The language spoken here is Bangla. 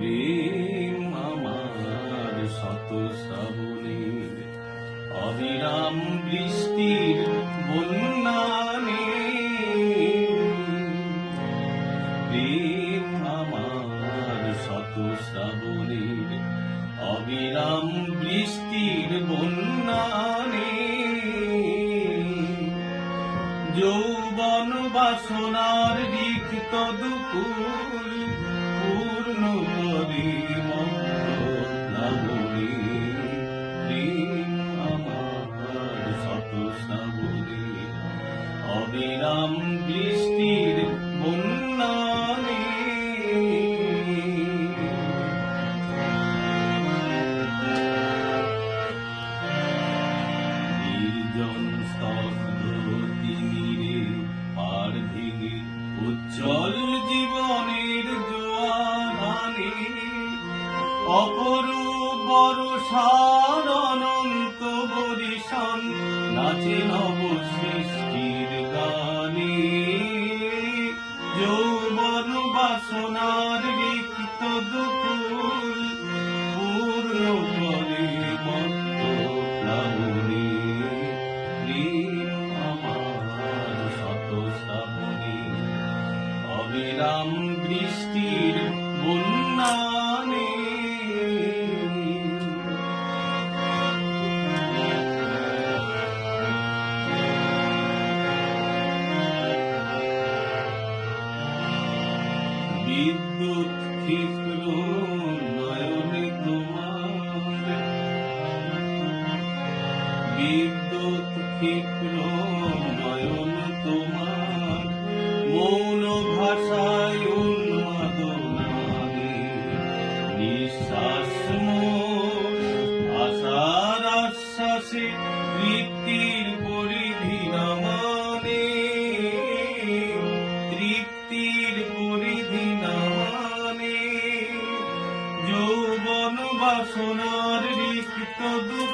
প্রেম আমার শত শ্রাবণের অবিরাম বৃষ্টির বন্যানে। প্রেম আমার শত শ্রাবণের অবিরাম বৃষ্টির বন্যানে। যৌবন বাসনার রিক্ত দুকুল পূর্ণ করে মন্ত্রপ্লাবনে। প্রেম আমার শত শ্রাবণের অবিরাম বৃষ্টির বন্যানে। নির্জন স্তব্ধ তিমিরে পাড় ভেঙে উজ্জ্বল জীবনের জোয়ার আনে। অপরূপ বর্ষার অনন্ত বরিশান নাচে নব সৃষ্টির গানে। যৌবন বাসনার রিক্ত দুকুল পূর্ণ করে মন্ত্রপ্লাবনে। প্রেম আমার শত শ্রাবণের অবিরাম বৃষ্টির বন্যানে। বিদ্যুৎ ক্ষিপ্র নয়নে তোমার, বিদ্যুৎ ক্ষিপ্র নয়ন তোমার, মৌন ভাষায় উন্মাদনানে। নিঃশ্বাস মোর আশার আশ্বাসে তৃপ্তির পরিধি নামানে। তৃপ্তির পরিধি নামানে। যৌবন বাসনার রিক্ত দুকুল